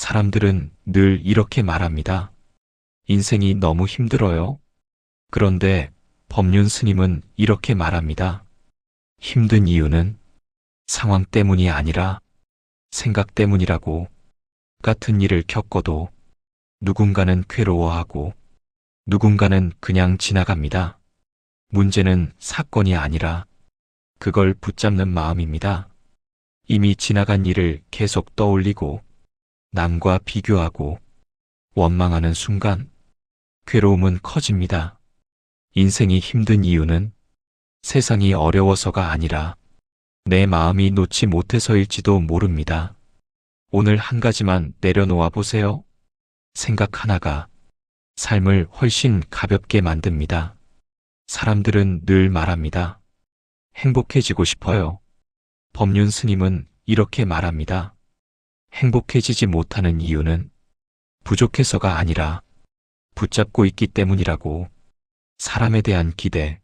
사람들은 늘 이렇게 말합니다. 인생이 너무 힘들어요. 그런데 법륜 스님은 이렇게 말합니다. 힘든 이유는 상황 때문이 아니라 생각 때문이라고. 같은 일을 겪어도 누군가는 괴로워하고 누군가는 그냥 지나갑니다. 문제는 사건이 아니라 그걸 붙잡는 마음입니다. 이미 지나간 일을 계속 떠올리고 남과 비교하고 원망하는 순간 괴로움은 커집니다. 인생이 힘든 이유는 세상이 어려워서가 아니라 내 마음이 놓지 못해서일지도 모릅니다. 오늘 한 가지만 내려놓아 보세요. 생각 하나가 삶을 훨씬 가볍게 만듭니다. 사람들은 늘 말합니다. 행복해지고 싶어요. 법륜 스님은 이렇게 말합니다. 행복해지지 못하는 이유는 부족해서가 아니라 붙잡고 있기 때문이라고. 사람에 대한 기대,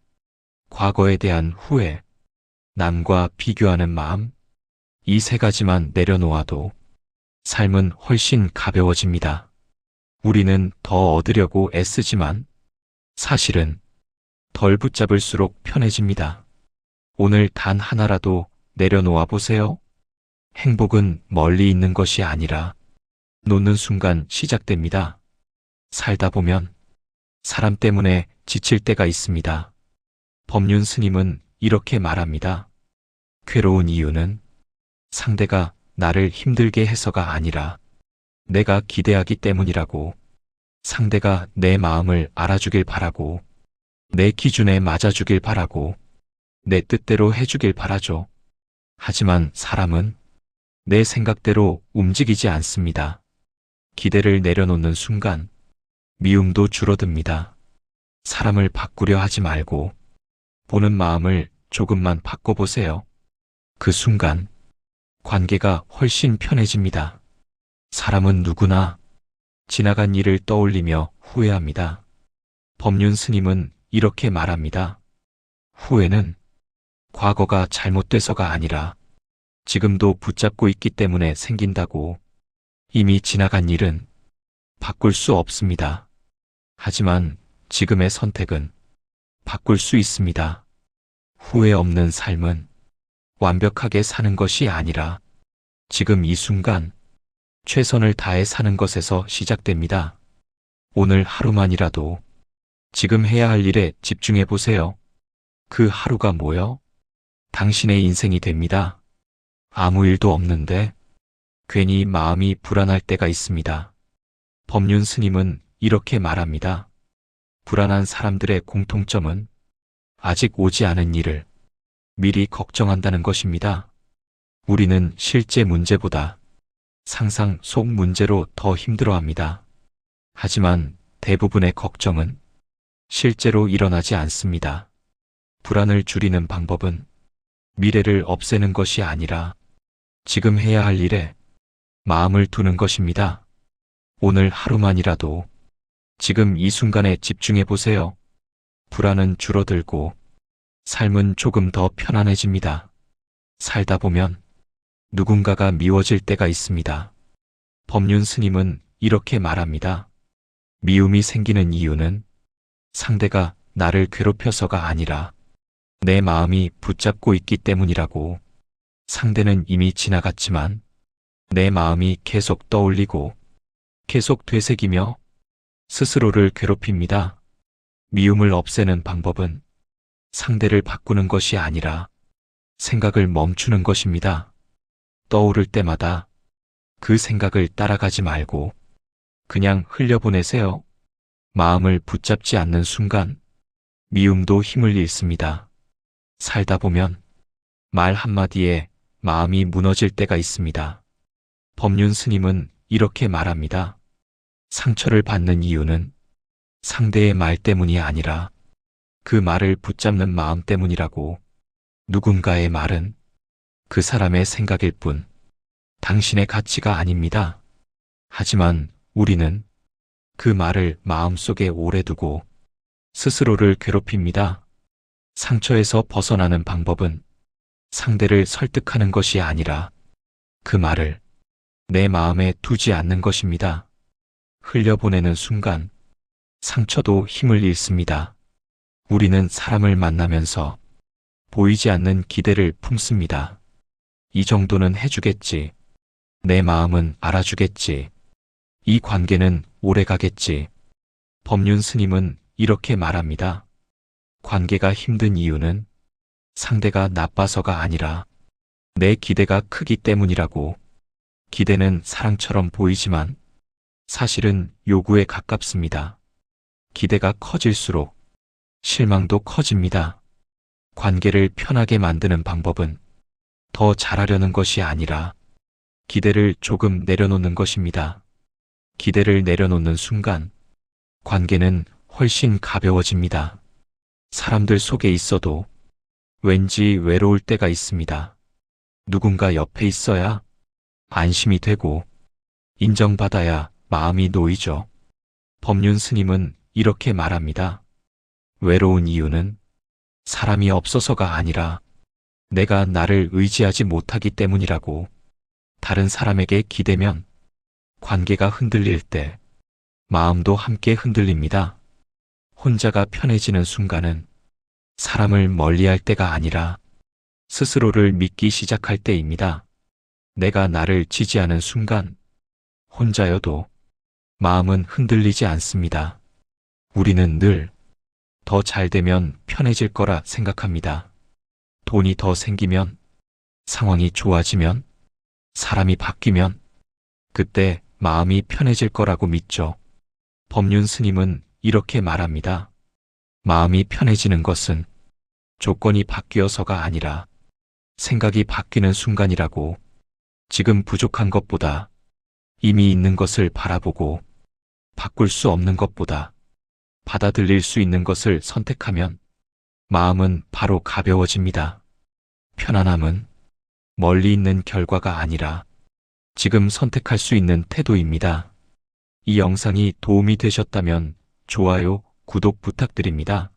과거에 대한 후회, 남과 비교하는 마음, 이 세 가지만 내려놓아도 삶은 훨씬 가벼워집니다. 우리는 더 얻으려고 애쓰지만 사실은 덜 붙잡을수록 편해집니다. 오늘 단 하나라도 내려놓아 보세요. 행복은 멀리 있는 것이 아니라 놓는 순간 시작됩니다. 살다 보면 사람 때문에 지칠 때가 있습니다. 법륜 스님은 이렇게 말합니다. 괴로운 이유는 상대가 나를 힘들게 해서가 아니라 내가 기대하기 때문이라고. 상대가 내 마음을 알아주길 바라고 내 기준에 맞아주길 바라고 내 뜻대로 해주길 바라죠. 하지만 사람은 내 생각대로 움직이지 않습니다. 기대를 내려놓는 순간 미움도 줄어듭니다. 사람을 바꾸려 하지 말고 보는 마음을 조금만 바꿔보세요. 그 순간 관계가 훨씬 편해집니다. 사람은 누구나 지나간 일을 떠올리며 후회합니다. 법륜 스님은 이렇게 말합니다. 후회는 과거가 잘못돼서가 아니라 지금도 붙잡고 있기 때문에 생긴다고. 이미 지나간 일은 바꿀 수 없습니다. 하지만 지금의 선택은 바꿀 수 있습니다. 후회 없는 삶은 완벽하게 사는 것이 아니라 지금 이 순간 최선을 다해 사는 것에서 시작됩니다. 오늘 하루만이라도 지금 해야 할 일에 집중해 보세요. 그 하루가 뭐요? 당신의 인생이 됩니다. 아무 일도 없는데 괜히 마음이 불안할 때가 있습니다. 법륜 스님은 이렇게 말합니다. 불안한 사람들의 공통점은 아직 오지 않은 일을 미리 걱정한다는 것입니다. 우리는 실제 문제보다 상상 속 문제로 더 힘들어합니다. 하지만 대부분의 걱정은 실제로 일어나지 않습니다. 불안을 줄이는 방법은 미래를 없애는 것이 아니라 지금 해야 할 일에 마음을 두는 것입니다. 오늘 하루만이라도 지금 이 순간에 집중해 보세요. 불안은 줄어들고 삶은 조금 더 편안해집니다. 살다 보면 누군가가 미워질 때가 있습니다. 법륜 스님은 이렇게 말합니다. 미움이 생기는 이유는 상대가 나를 괴롭혀서가 아니라 내 마음이 붙잡고 있기 때문이라고. 상대는 이미 지나갔지만 내 마음이 계속 떠올리고 계속 되새기며 스스로를 괴롭힙니다. 미움을 없애는 방법은 상대를 바꾸는 것이 아니라 생각을 멈추는 것입니다. 떠오를 때마다 그 생각을 따라가지 말고 그냥 흘려보내세요. 마음을 붙잡지 않는 순간 미움도 힘을 잃습니다. 살다 보면 말 한마디에 마음이 무너질 때가 있습니다. 법륜 스님은 이렇게 말합니다. 상처를 받는 이유는 상대의 말 때문이 아니라 그 말을 붙잡는 마음 때문이라고. 누군가의 말은 그 사람의 생각일 뿐 당신의 가치가 아닙니다. 하지만 우리는 그 말을 마음속에 오래 두고 스스로를 괴롭힙니다. 상처에서 벗어나는 방법은 상대를 설득하는 것이 아니라 그 말을 내 마음에 두지 않는 것입니다. 흘려보내는 순간 상처도 힘을 잃습니다. 우리는 사람을 만나면서 보이지 않는 기대를 품습니다. 이 정도는 해주겠지. 내 마음은 알아주겠지. 이 관계는 오래 가겠지. 법륜 스님은 이렇게 말합니다. 관계가 힘든 이유는 상대가 나빠서가 아니라 내 기대가 크기 때문이라고. 기대는 사랑처럼 보이지만 사실은 요구에 가깝습니다. 기대가 커질수록 실망도 커집니다. 관계를 편하게 만드는 방법은 더 잘하려는 것이 아니라 기대를 조금 내려놓는 것입니다. 기대를 내려놓는 순간 관계는 훨씬 가벼워집니다. 사람들 속에 있어도 왠지 외로울 때가 있습니다. 누군가 옆에 있어야 안심이 되고 인정받아야 마음이 놓이죠. 법륜 스님은 이렇게 말합니다. 외로운 이유는 사람이 없어서가 아니라 내가 나를 의지하지 못하기 때문이라고. 다른 사람에게 기대면 관계가 흔들릴 때 마음도 함께 흔들립니다. 혼자가 편해지는 순간은 사람을 멀리할 때가 아니라 스스로를 믿기 시작할 때입니다. 내가 나를 지지하는 순간 혼자여도 마음은 흔들리지 않습니다. 우리는 늘 더 잘되면 편해질 거라 생각합니다. 돈이 더 생기면, 상황이 좋아지면, 사람이 바뀌면 그때 마음이 편해질 거라고 믿죠. 법륜 스님은 이렇게 말합니다. 마음이 편해지는 것은 조건이 바뀌어서가 아니라 생각이 바뀌는 순간이라고. 지금 부족한 것보다 이미 있는 것을 바라보고 바꿀 수 없는 것보다 받아들일 수 있는 것을 선택하면 마음은 바로 가벼워집니다. 편안함은 멀리 있는 결과가 아니라 지금 선택할 수 있는 태도입니다. 이 영상이 도움이 되셨다면 좋아요, 구독 부탁드립니다.